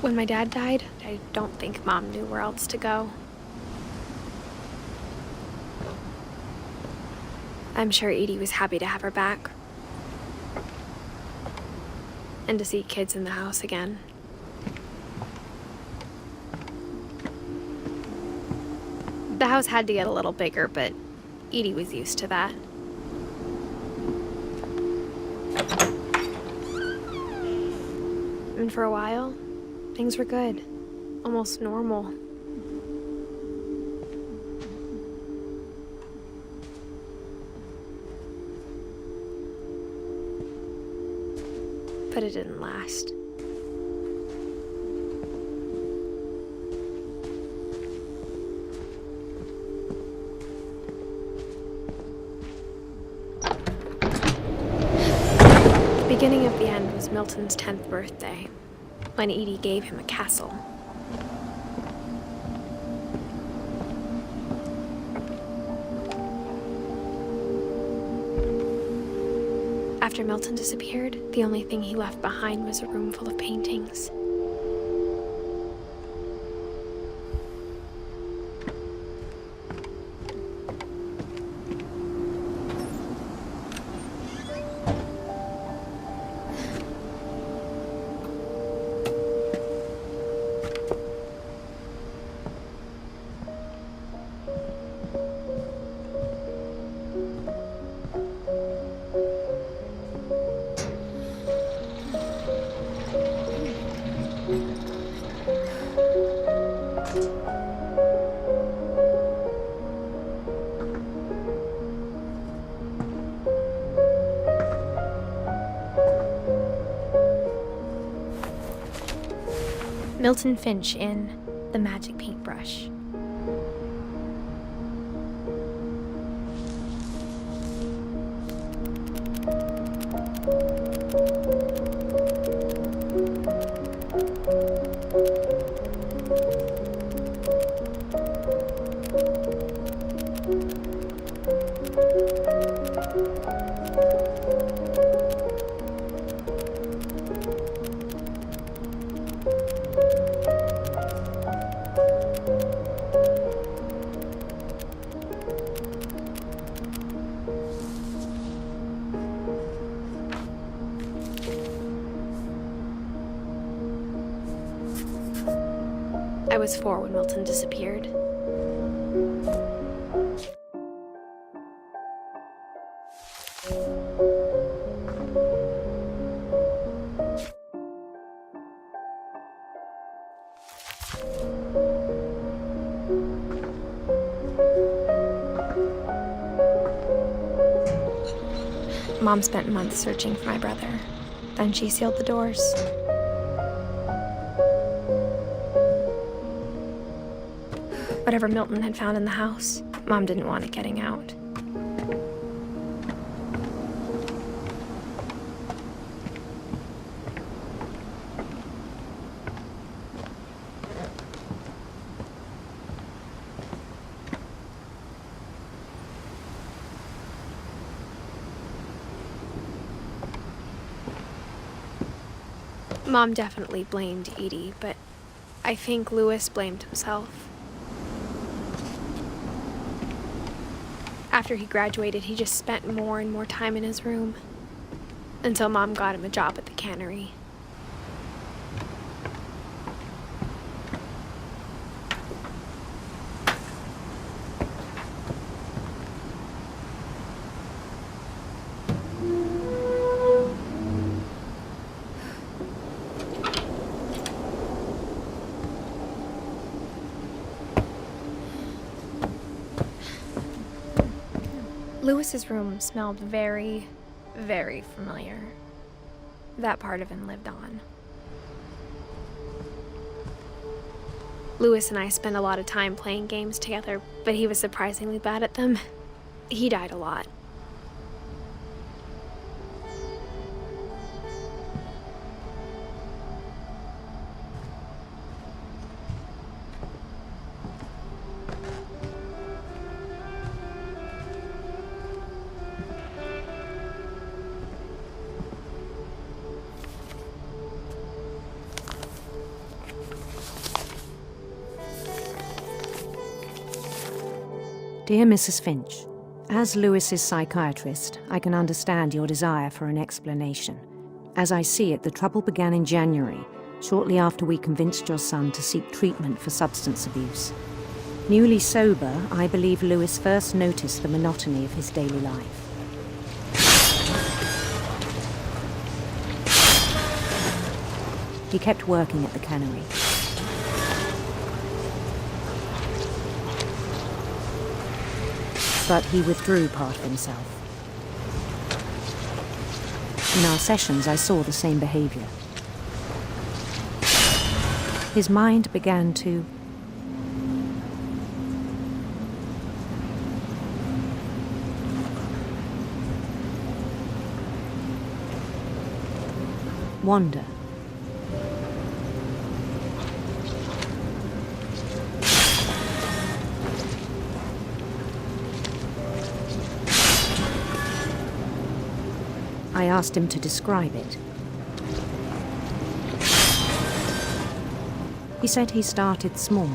When my dad died, I don't think Mom knew where else to go. I'm sure Edie was happy to have her back. And to see kids in the house again. The house had to get a little bigger, but Edie was used to that. And for a while, things were good. Almost normal. But it didn't last. The beginning of the end was Milton's 10th birthday, when Edie gave him a castle. After Milton disappeared, the only thing he left behind was a room full of paintings. Milton Finch in The Magic Paintbrush. I was 4 when Milton disappeared. Mom spent months searching for my brother. Then she sealed the doors. Whatever Milton had found in the house, Mom didn't want it getting out. Mom definitely blamed Edie, but I think Louis blamed himself. After he graduated, he just spent more and more time in his room, until Mom got him a job at the cannery. Louis's room smelled very, very familiar. That part of him lived on. Louis and I spent a lot of time playing games together, but he was surprisingly bad at them. He died a lot. Dear Mrs. Finch, as Lewis's psychiatrist, I can understand your desire for an explanation. As I see it, the trouble began in January, shortly after we convinced your son to seek treatment for substance abuse. Newly sober, I believe Lewis first noticed the monotony of his daily life. He kept working at the cannery. But he withdrew part of himself. In our sessions, I saw the same behavior. His mind began to wander. I asked him to describe it. He said he started small,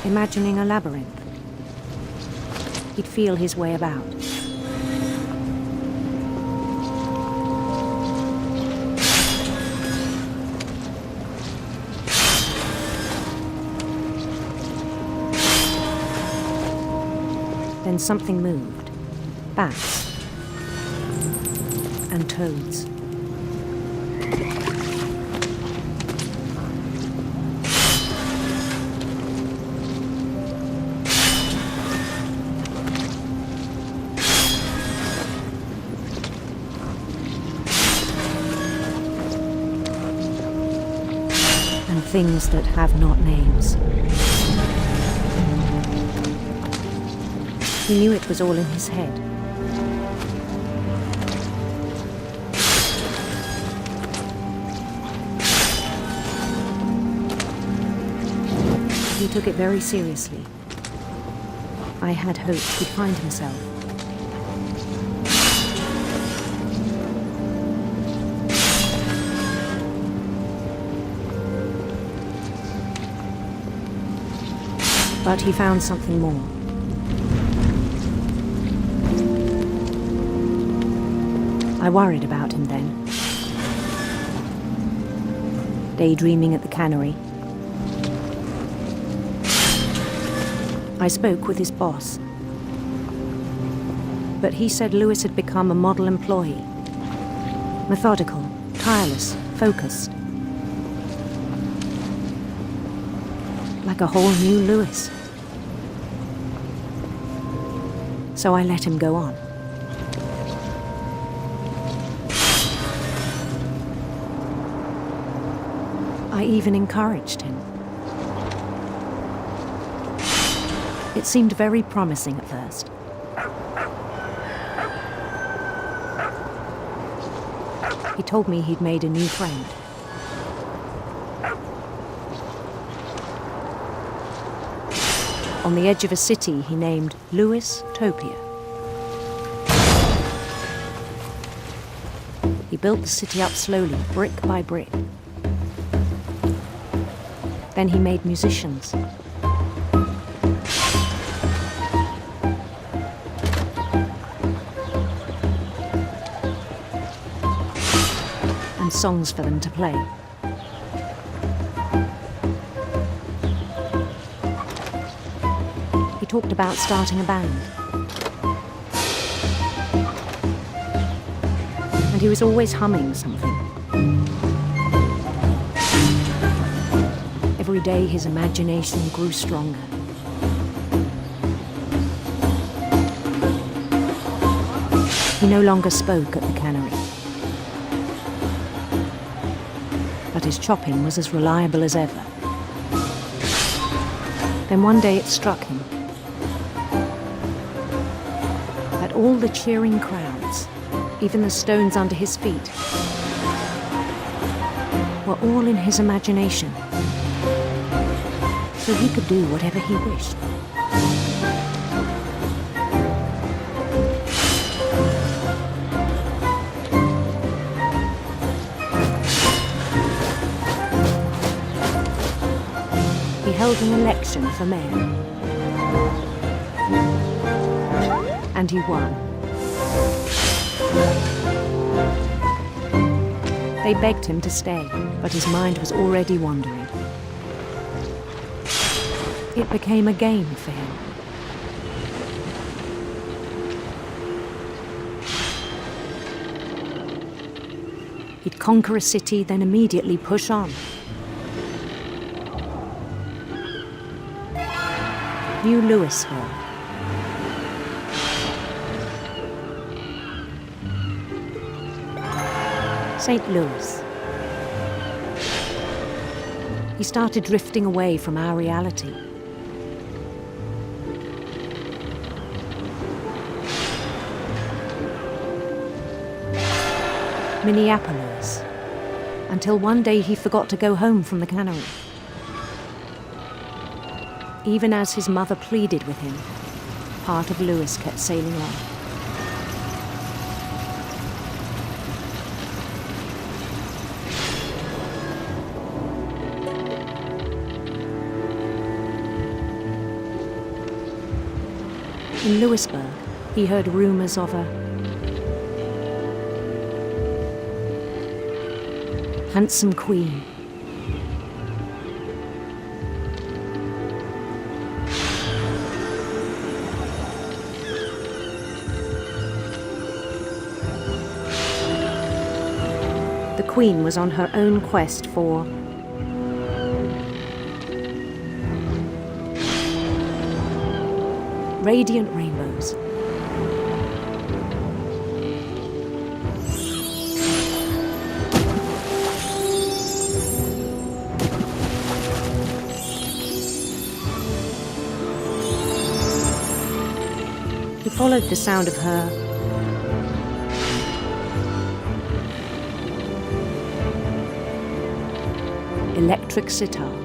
imagining a labyrinth. He'd feel his way about. Then something moved. Bats. And toads. And things that have not names. He knew it was all in his head. He took it very seriously. I had hoped he'd find himself. But he found something more. I worried about him then. Daydreaming at the cannery. I spoke with his boss, but he said Lewis had become a model employee. Methodical, tireless, focused. Like a whole new Lewis. So I let him go on. I even encouraged him. It seemed very promising at first. He told me he'd made a new friend. On the edge of a city he named Lewis-topia. He built the city up slowly, brick by brick. Then he made musicians. And songs for them to play. He talked about starting a band. And he was always humming something. Every day his imagination grew stronger. He no longer spoke at the cannery. But his chopping was as reliable as ever. Then one day it struck him that all the cheering crowds, even the stones under his feet, were all in his imagination, so he could do whatever he wished. He held an election for mayor. And he won. They begged him to stay, but his mind was already wandering. It became a game for him. He'd conquer a city, then immediately push on. New Louisville. St. Louis. He started drifting away from our reality. Minneapolis, until one day he forgot to go home from the cannery. Even as his mother pleaded with him, part of Louis kept sailing on. In Louisburg, he heard rumors of a handsome queen. The queen was on her own quest for radiant rainbows. He followed the sound of her electric sitar.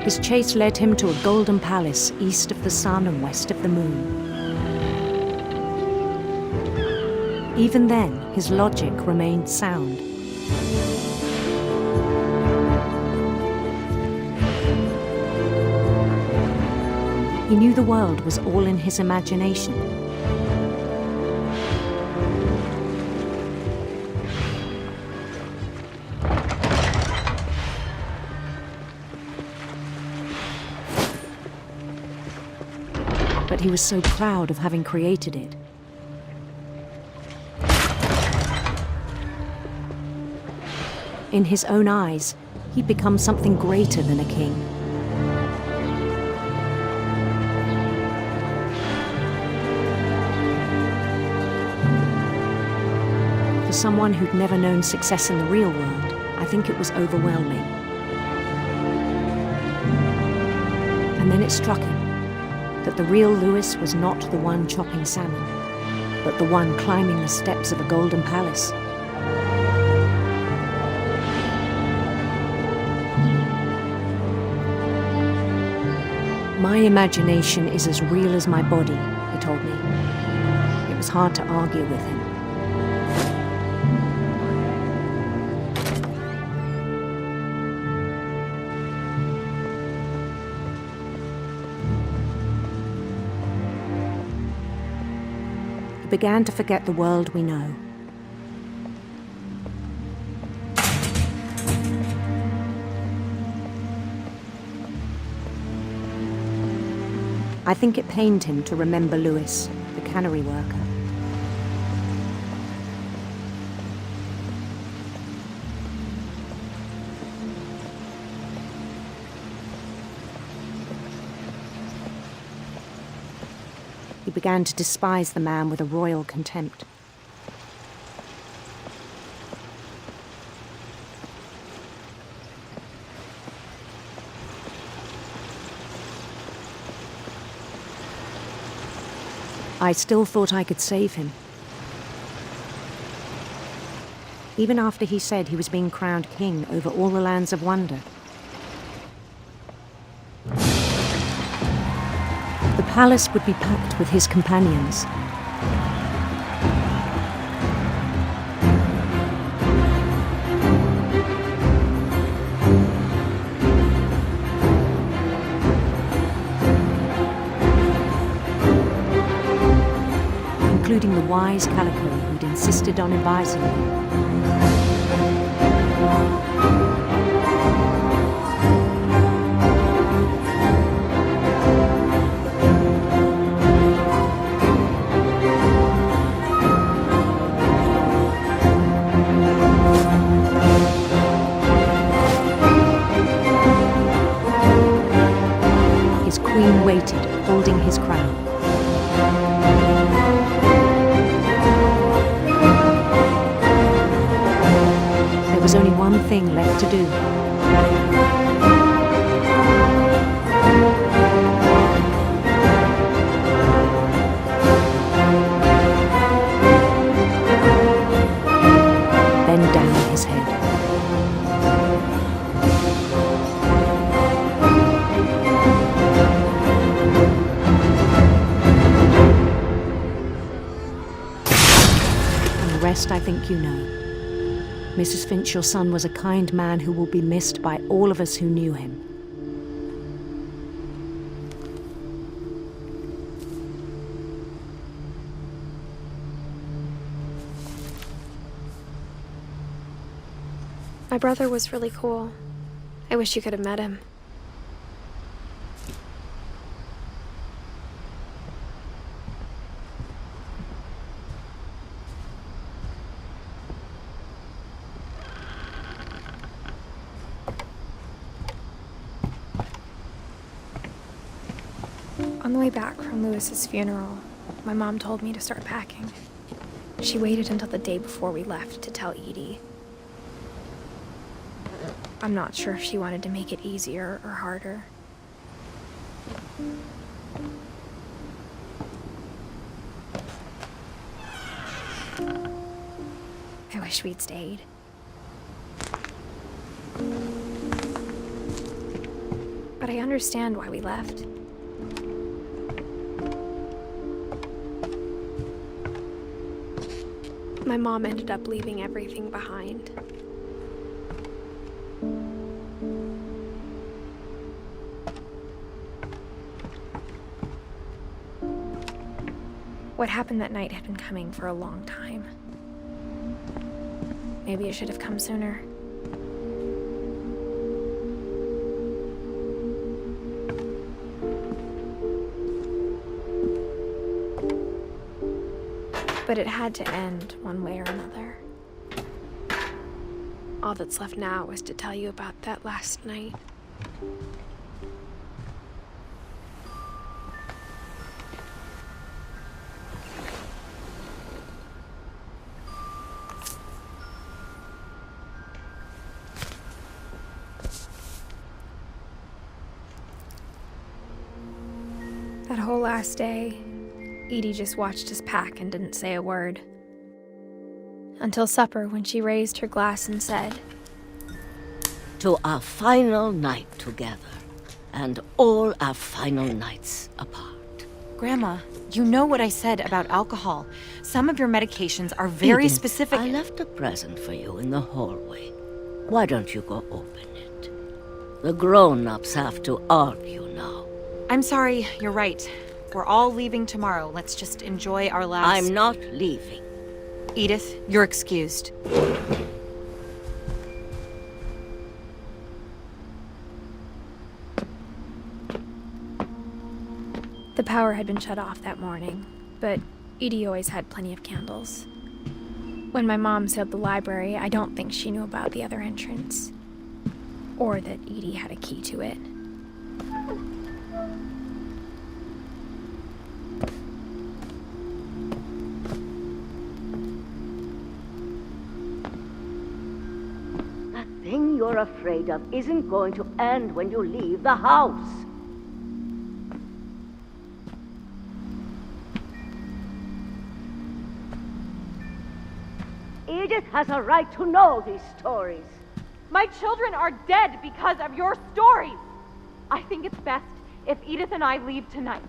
His chase led him to a golden palace east of the sun and west of the moon. Even then, his logic remained sound. He knew the world was all in his imagination. But he was so proud of having created it. In his own eyes, he'd become something greater than a king. For someone who'd never known success in the real world, I think it was overwhelming. And then it struck him that the real Louis was not the one chopping salmon, but the one climbing the steps of a golden palace. My imagination is as real as my body, he told me. It was hard to argue with him. He began to forget the world we know. I think it pained him to remember Louis, the cannery worker. He began to despise the man with a royal contempt. I still thought I could save him. Even after he said he was being crowned king over all the lands of wonder. The palace would be packed with his companions. Including the wise Calico who'd insisted on advising me. His queen waited, holding his crown. There was only one thing left to do. Bend down his head. And the rest I think you know. Mrs. Finch, your son was a kind man who will be missed by all of us who knew him. My brother was really cool. I wish you could have met him. On the way back from Lewis's funeral, my mom told me to start packing. She waited until the day before we left to tell Edie. I'm not sure if she wanted to make it easier or harder. I wish we'd stayed. But I understand why we left. My mom ended up leaving everything behind. What happened that night had been coming for a long time. Maybe it should have come sooner. But it had to end one way or another. All that's left now is to tell you about that last night. That whole last day, Edie just watched us pack and didn't say a word. Until supper, when she raised her glass and said, "To our final night together, and all our final nights apart." Grandma, you know what I said about alcohol. Some of your medications are very Edith, specific. I left a present for you in the hallway. Why don't you go open it? The grown-ups have to argue now. I'm sorry, you're right. We're all leaving tomorrow. Let's just enjoy our last... I'm not leaving. Edith, you're excused. the power had been shut off that morning, but Edie always had plenty of candles. When my mom sealed the library, I don't think she knew about the other entrance, or that Edie had a key to it. That thing you're afraid of isn't going to end when you leave the house. Edith has a right to know these stories. My children are dead because of your stories. I think it's best if Edith and I leave tonight.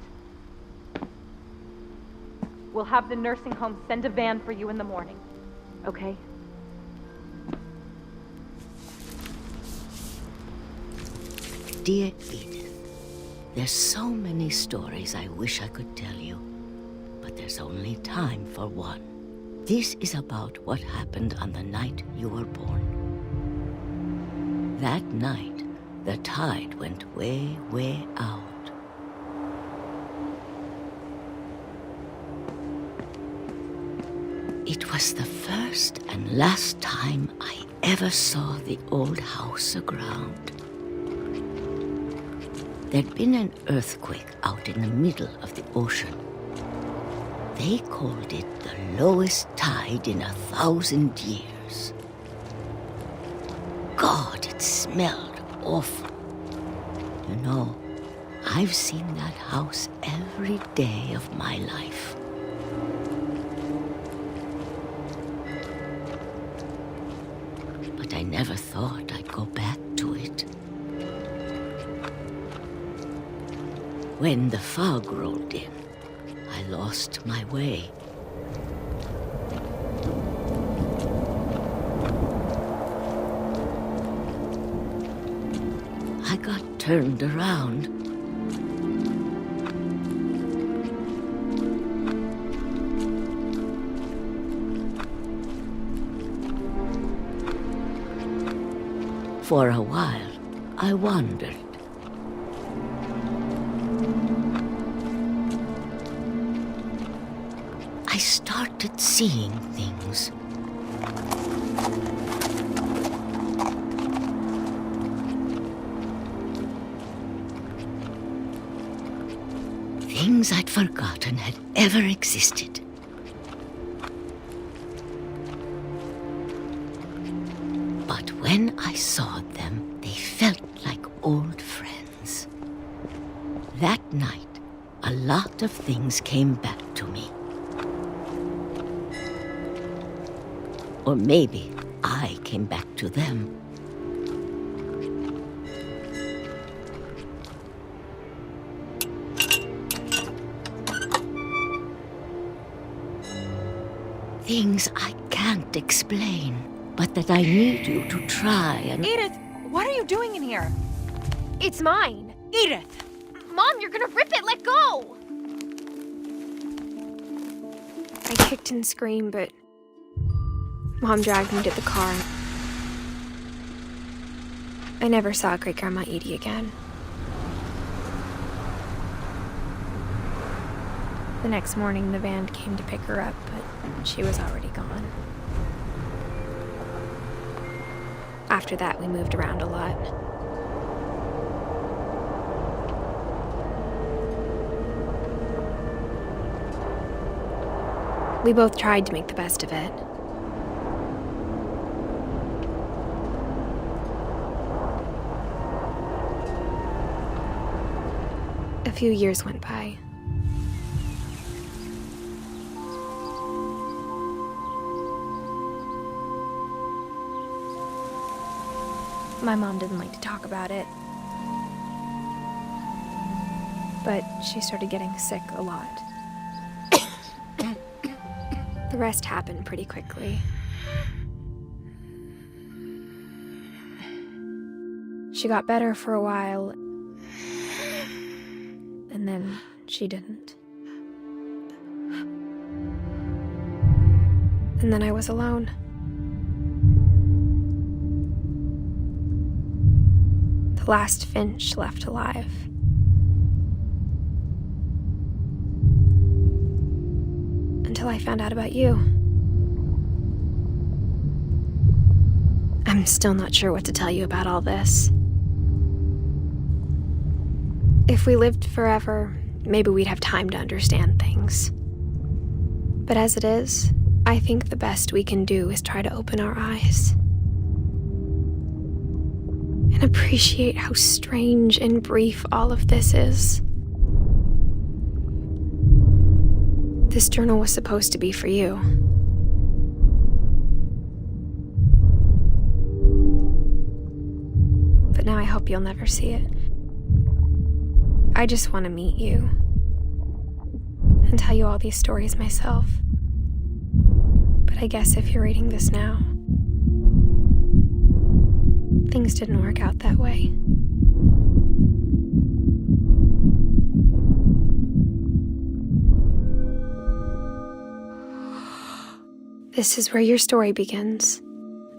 We'll have the nursing home send a van for you in the morning. Okay? Dear Edith, there's so many stories I wish I could tell you, but there's only time for one. This is about what happened on the night you were born. That night, the tide went way, way out. It was the first and last time I ever saw the old house aground. There'd been an earthquake out in the middle of the ocean. They called it the lowest tide in 1,000 years. God, it smelled awful. You know, I've seen that house every day of my life. But I never thought I'd go back to it. When the fog rolled in, I lost my way. I got turned around. For a while, I wandered. I started seeing things. Things I'd forgotten had ever existed. But when I saw them, they felt like old friends. That night, a lot of things came back to me. Or maybe I came back to them. Things I can't explain, but that I need you to try and... Edith, what are you doing in here? It's mine. Edith! Mom, you're gonna rip it! Let go! I kicked and screamed, but Mom dragged me to the car. I never saw Great Grandma Edie again. The next morning, the van came to pick her up, but she was already gone. After that, we moved around a lot. We both tried to make the best of it. A few years went by. My mom didn't like to talk about it, but she started getting sick a lot. The rest happened pretty quickly. She got better for a while, and then she didn't. And then I was alone. The last Finch left alive. Until I found out about you. I'm still not sure what to tell you about all this. If we lived forever, maybe we'd have time to understand things. But as it is, I think the best we can do is try to open our eyes. And appreciate how strange and brief all of this is. This journal was supposed to be for you. But now I hope you'll never see it. I just want to meet you and tell you all these stories myself. But I guess if you're reading this now, things didn't work out that way. This is where your story begins.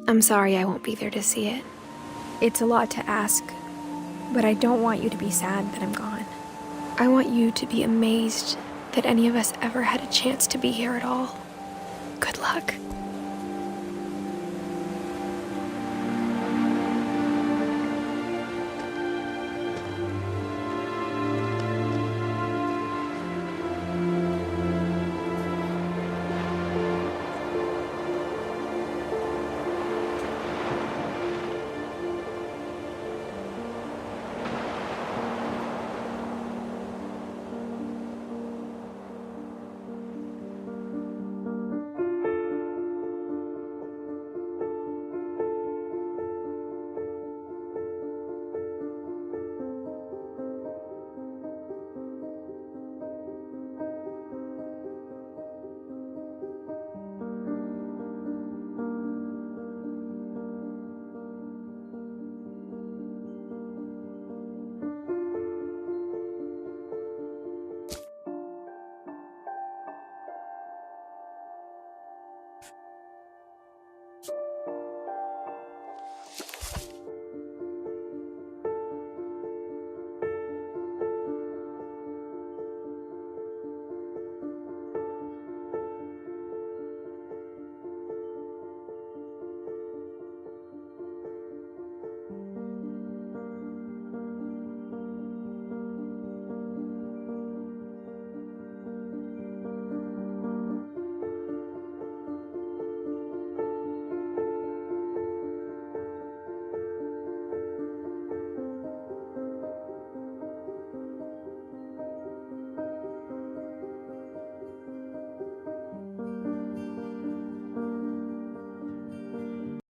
I'm sorry I won't be there to see it. It's a lot to ask, but I don't want you to be sad that I'm gone. I want you to be amazed that any of us ever had a chance to be here at all. Good luck.